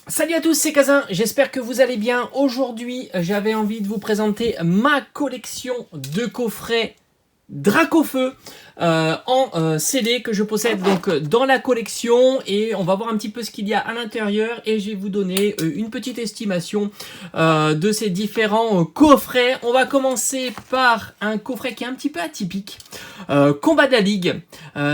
Salut à tous, c'est Kazin, j'espère que vous allez bien. Aujourd'hui, j'avais envie de vous présenter ma collection de coffrets Dracofeu en CD que je possède donc dans la collection, et on va voir un petit peu ce qu'il y a à l'intérieur et je vais vous donner une petite estimation de ces différents coffrets. On va commencer par un coffret qui est un petit peu atypique, Combat de la Ligue.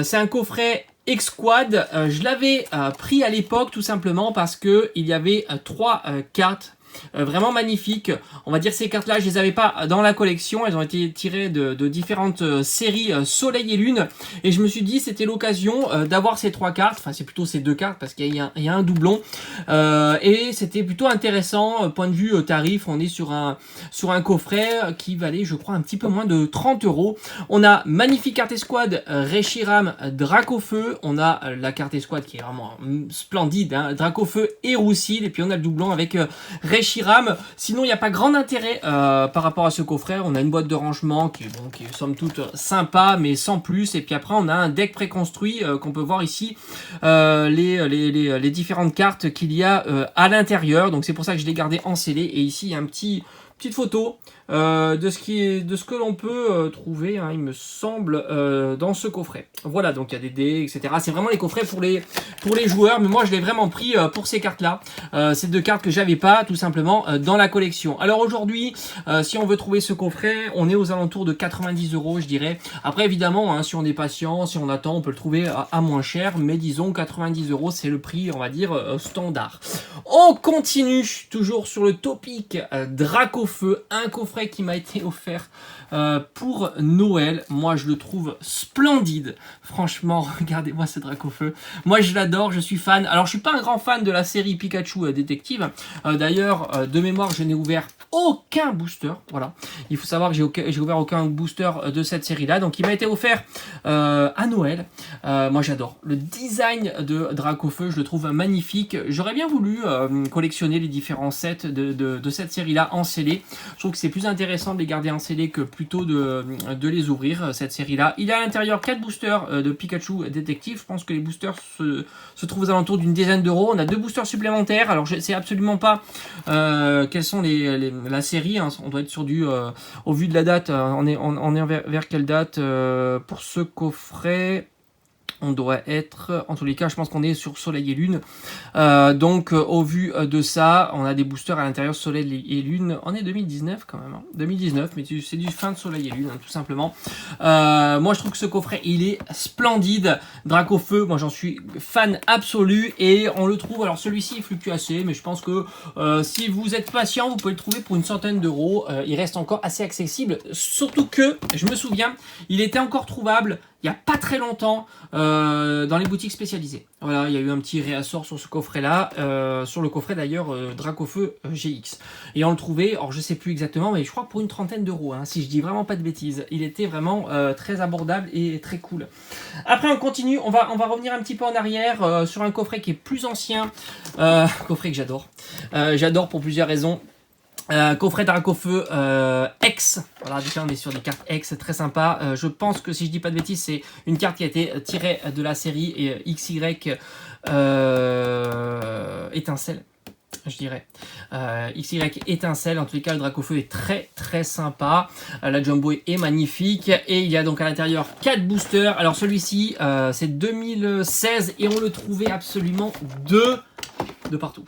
C'est un coffret X-Squad. Je l'avais pris à l'époque tout simplement parce que il y avait trois cartes vraiment magnifiques. On va dire ces cartes-là, je les avais pas dans la collection. Elles ont été tirées de différentes séries Soleil et Lune. Et je me suis dit c'était l'occasion d'avoir ces trois cartes. Enfin, c'est plutôt ces deux cartes parce qu'il y a un doublon. Et c'était plutôt intéressant. Point de vue tarif, on est sur un coffret qui valait, je crois, un petit peu moins de 30 euros. On a magnifique carte escouade Reshiram Dracofeu. On a la carte escouade qui est vraiment splendide, hein, Dracofeu et Roussil. Et puis on a le doublon avec Reshiram. Sinon, il n'y a pas grand intérêt par rapport à ce coffret. On a une boîte de rangement qui est somme toute sympa, mais sans plus. Et puis après, on a un deck préconstruit qu'on peut voir ici, les différentes cartes qu'il y a à l'intérieur. Donc c'est pour ça que je l'ai gardé en scellé. Et ici, il y a petite photo de ce que l'on peut trouver, hein, il me semble, dans ce coffret. Voilà, donc il y a des dés, etc. C'est vraiment les coffrets pour les joueurs, mais moi je l'ai vraiment pris pour ces cartes-là. Ces deux cartes que j'avais pas, tout simplement, dans la collection. Alors aujourd'hui, si on veut trouver ce coffret, on est aux alentours de 90 euros, je dirais. Après, évidemment, hein, si on est patient, si on attend, on peut le trouver à moins cher, mais disons 90 euros, c'est le prix, on va dire, standard. On continue, toujours sur le topic Dracofeu, un coffret qui m'a été offert pour Noël. Moi je le trouve splendide, franchement. Regardez-moi ce Dracofeu, moi je l'adore, je suis fan. Alors je suis pas un grand fan de la série Pikachu détective, d'ailleurs de mémoire je n'ai ouvert aucun booster, voilà, il faut savoir que j'ai ouvert aucun booster de cette série là, donc il m'a été offert à Noël. Moi j'adore le design de Dracofeu, je le trouve magnifique. J'aurais bien voulu collectionner les différents sets de cette série là en scellé. Je trouve que c'est plus intéressant de les garder en scellé que plutôt de les ouvrir, cette série là. Il y a à l'intérieur 4 boosters de Pikachu détective. Je pense que les boosters se trouvent aux alentours d'une dizaine d'euros. On a 2 boosters supplémentaires. Alors je sais absolument pas quelles sont la série, hein. On doit être sur du au vu de la date, on est vers quelle date pour ce coffret? On doit être, en tous les cas, je pense qu'on est sur Soleil et Lune. Donc, au vu de ça, on a des boosters à l'intérieur Soleil et Lune. On est 2019 quand même, hein. 2019, mais c'est du fin de Soleil et Lune, hein, tout simplement. Moi, je trouve que ce coffret, il est splendide. Dracofeu, moi, j'en suis fan absolu. Et on le trouve, alors celui-ci, il fluctue assez, mais je pense que si vous êtes patient, vous pouvez le trouver pour une centaine d'euros. Il reste encore assez accessible. Surtout que, je me souviens, il était encore trouvable il n'y a pas très longtemps dans les boutiques spécialisées. Voilà, il y a eu un petit réassort sur ce coffret-là, sur le coffret d'ailleurs Dracofeu GX. Et on le trouvait, alors je sais plus exactement, mais je crois pour une trentaine d'euros, hein, si je dis vraiment pas de bêtises. Il était vraiment très abordable et très cool. Après on continue, on va revenir un petit peu en arrière sur un coffret qui est plus ancien, coffret que j'adore. J'adore pour plusieurs raisons. Coffret Dracofeu X, voilà, déjà on est sur des cartes X très sympa. Je pense que si je dis pas de bêtises, c'est une carte qui a été tirée de la série XY Étincelle, je dirais. XY Étincelle, en tous les cas le Dracofeu est très très sympa. La Jumbo est magnifique et il y a donc à l'intérieur 4 boosters. Alors celui-ci c'est 2016 et on le trouvait absolument de partout.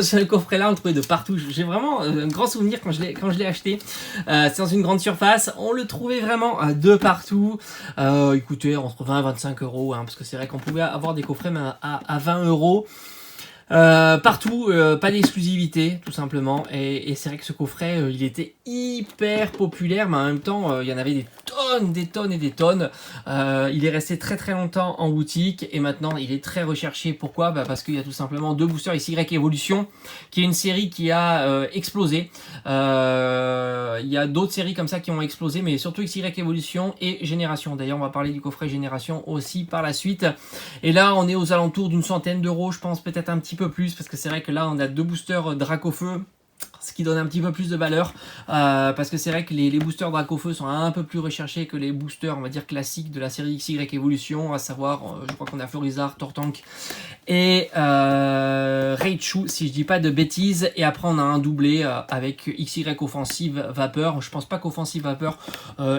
Sur le coffret là on le trouvait de partout. J'ai vraiment un grand souvenir quand je l'ai acheté. C'est dans une grande surface, on le trouvait vraiment de partout. Écoutez, entre 20 et 25 euros, hein, parce que c'est vrai qu'on pouvait avoir des coffrets même à 20 euros. Partout, pas d'exclusivité tout simplement, et c'est vrai que ce coffret il était hyper populaire, mais en même temps il y en avait des tonnes et des tonnes. Il est resté très très longtemps en boutique et maintenant il est très recherché. Pourquoi? Parce qu'il y a tout simplement 2 boosters XY Evolution, qui est une série qui a explosé. Il y a d'autres séries comme ça qui ont explosé, mais surtout XY Evolution et Génération. D'ailleurs on va parler du coffret Génération aussi par la suite, et là on est aux alentours d'une centaine d'euros, je pense, peut-être un petit peu plus, parce que c'est vrai que là on a 2 boosters Dracofeu. ce qui donne un petit peu plus de valeur, parce que c'est vrai que les boosters Dracofeu sont un peu plus recherchés que les boosters, on va dire, classiques de la série XY Evolution, à savoir, je crois qu'on a Florizard, Tortank et Raichu, si je dis pas de bêtises, et après on a un doublé avec XY Offensive Vapeur. Je pense pas qu'Offensive Vapeur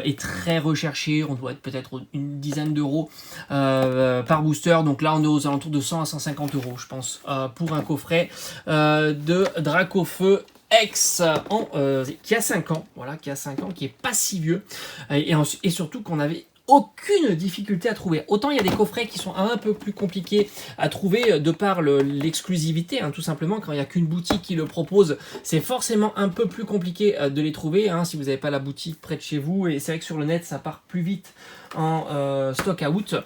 est très recherché, on doit être peut-être une dizaine d'euros par booster, donc là on est aux alentours de 100 à 150 euros je pense, pour un coffret de Dracofeu X qui a 5 ans, voilà, qui a 5 ans, qui est pas si vieux, et surtout qu'on avait aucune difficulté à trouver. Autant il y a des coffrets qui sont un peu plus compliqués à trouver de par l'exclusivité, hein, tout simplement, quand il n'y a qu'une boutique qui le propose, c'est forcément un peu plus compliqué de les trouver, hein, si vous n'avez pas la boutique près de chez vous, et c'est vrai que sur le net ça part plus vite en stock out,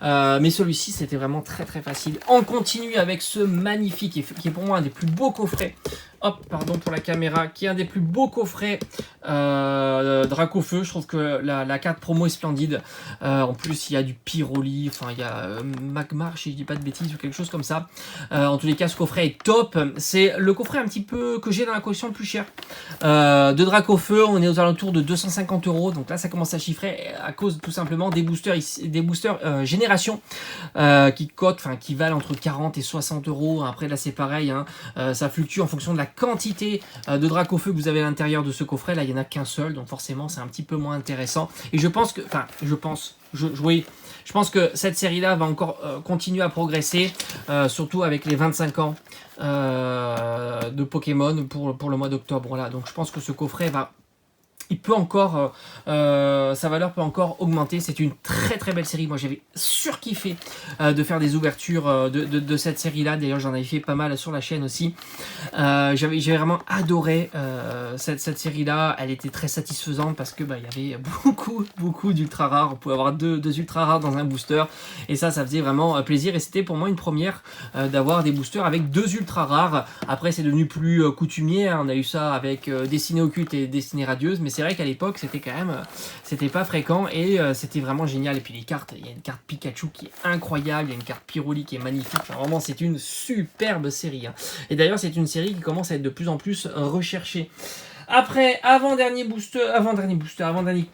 mais celui-ci c'était vraiment très très facile. On continue avec ce magnifique, qui est pour moi un des plus beaux coffrets, hop, pardon pour la caméra, qui est un des plus beaux coffrets Dracofeu. Je trouve que la carte promo est splendide. En plus, il y a du Pyroli, enfin il y a Magmar, si je dis pas de bêtises, ou quelque chose comme ça. En tous les cas, ce coffret est top. C'est le coffret un petit peu que j'ai dans la collection le plus cher de Dracofeu. On est aux alentours de 250 euros. Donc là, ça commence à chiffrer à cause tout simplement des boosters, génération qui valent entre 40 et 60 euros. Après là, c'est pareil, hein, ça fluctue en fonction de la quantité de Dracofeu que vous avez à l'intérieur de ce coffret. Là, il n'y en a qu'un seul, donc forcément, c'est un petit peu moins intéressant. Et je pense que, je pense que cette série-là va encore continuer à progresser, surtout avec les 25 ans de Pokémon pour le mois d'octobre. Voilà. Donc je pense que ce coffret il peut encore, sa valeur peut encore augmenter. C'est une très très belle série. Moi j'avais surkiffé de faire des ouvertures de cette série là. D'ailleurs j'en avais fait pas mal sur la chaîne aussi. J'avais vraiment adoré cette série là. Elle était très satisfaisante parce que il y avait beaucoup d'ultra rares. On pouvait avoir deux ultra rares dans un booster, et ça faisait vraiment plaisir, et c'était pour moi une première d'avoir des boosters avec 2 ultra rares. Après c'est devenu plus coutumier, hein. On a eu ça avec Destinée Occulte et Destinée Radieuse, mais c'est vrai qu'à l'époque c'était quand même c'était pas fréquent, et c'était vraiment génial. Et puis les cartes, il y a une carte Pikachu qui est incroyable, il y a une carte Pyroli qui est magnifique. Enfin, vraiment c'est une superbe série, hein. Et d'ailleurs c'est une série qui commence à être de plus en plus recherchée. Après, avant-dernier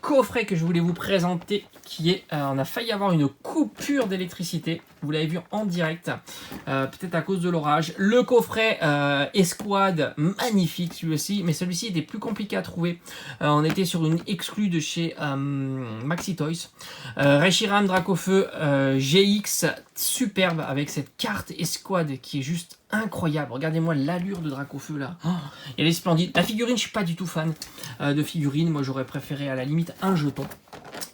coffret que je voulais vous présenter, qui est, on a failli avoir une coupure d'électricité, vous l'avez vu en direct, peut-être à cause de l'orage. Le coffret Escouade, magnifique lui aussi, mais celui-ci était plus compliqué à trouver. On était sur une exclue de chez Maxi Toys. Reshiram Dracofeu GX, superbe, avec cette carte Escouade qui est juste incroyable. Regardez-moi l'allure de Dracofeu là. Oh, elle est splendide. La figurine, je suis pas du tout fan de figurine. Moi, j'aurais préféré à la limite un jeton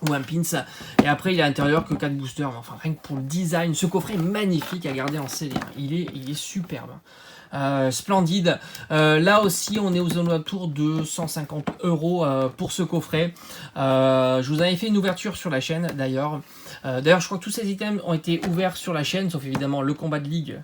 ou un pins. Et après, il est à l'intérieur que 4 boosters. Enfin, rien que pour le design, ce coffret est magnifique à garder en CD. Il est superbe. Splendide. Là aussi, on est aux alentours de 150 euros pour ce coffret. Je vous avais fait une ouverture sur la chaîne d'ailleurs. D'ailleurs, je crois que tous ces items ont été ouverts sur la chaîne, sauf évidemment le combat de ligue.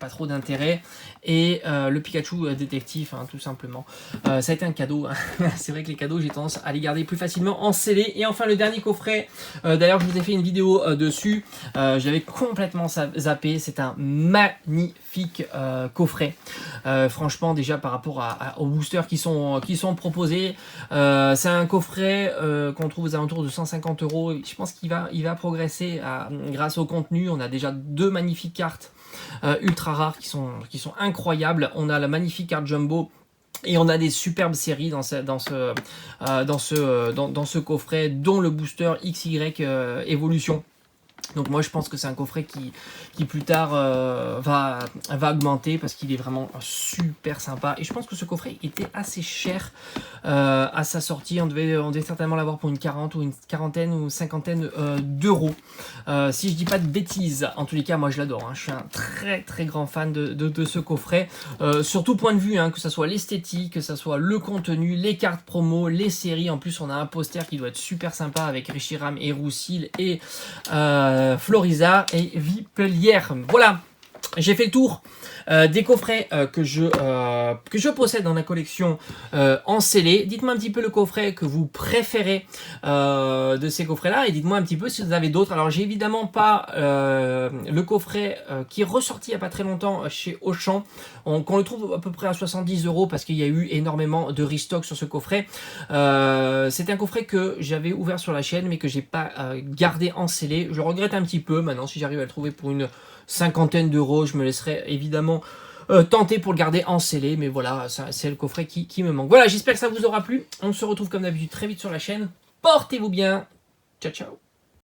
Pas trop d'intérêt, et le Pikachu détective, hein, tout simplement. Ça a été un cadeau, hein. C'est vrai que les cadeaux, j'ai tendance à les garder plus facilement en scellé. Et enfin le dernier coffret, d'ailleurs je vous ai fait une vidéo dessus, j'avais complètement zappé. C'est un magnifique coffret, franchement, déjà par rapport aux boosters qui sont proposés. C'est un coffret qu'on trouve aux alentours de 150 euros. Je pense qu'il va progresser grâce au contenu. On a déjà 2 magnifiques cartes ultra rares qui sont incroyables. On a la magnifique carte Jumbo, et on a des superbes séries dans ce coffret, dont le booster XY Evolution. Donc moi je pense que c'est un coffret qui plus tard va augmenter, parce qu'il est vraiment super sympa. Et je pense que ce coffret était assez cher à sa sortie. On devait certainement l'avoir pour une quarantaine ou cinquantaine d'euros. Si je dis pas de bêtises, en tous les cas moi je l'adore, hein. Je suis un très très grand fan de ce coffret. Sur tout point de vue, hein, que ce soit l'esthétique, que ce soit le contenu, les cartes promo, les séries. En plus on a un poster qui doit être super sympa avec Reshiram et Roussil et Florizard et Vipelière. Voilà, J'ai fait le tour des coffrets que je possède dans la collection en scellé. Dites-moi un petit peu le coffret que vous préférez de ces coffrets-là et dites-moi un petit peu si vous avez d'autres. Alors j'ai évidemment pas le coffret qui est ressorti il n'y a pas très longtemps chez Auchan. Qu'on le trouve à peu près à 70 € parce qu'il y a eu énormément de restock sur ce coffret. C'est un coffret que j'avais ouvert sur la chaîne mais que j'ai pas gardé en scellé. Je regrette un petit peu maintenant. Si j'arrive à le trouver pour une cinquantaine d'euros, je me laisserai évidemment tenter pour le garder en scellé, mais voilà, c'est le coffret qui me manque. Voilà, j'espère que ça vous aura plu. On se retrouve comme d'habitude très vite sur la chaîne. Portez-vous bien. Ciao, ciao.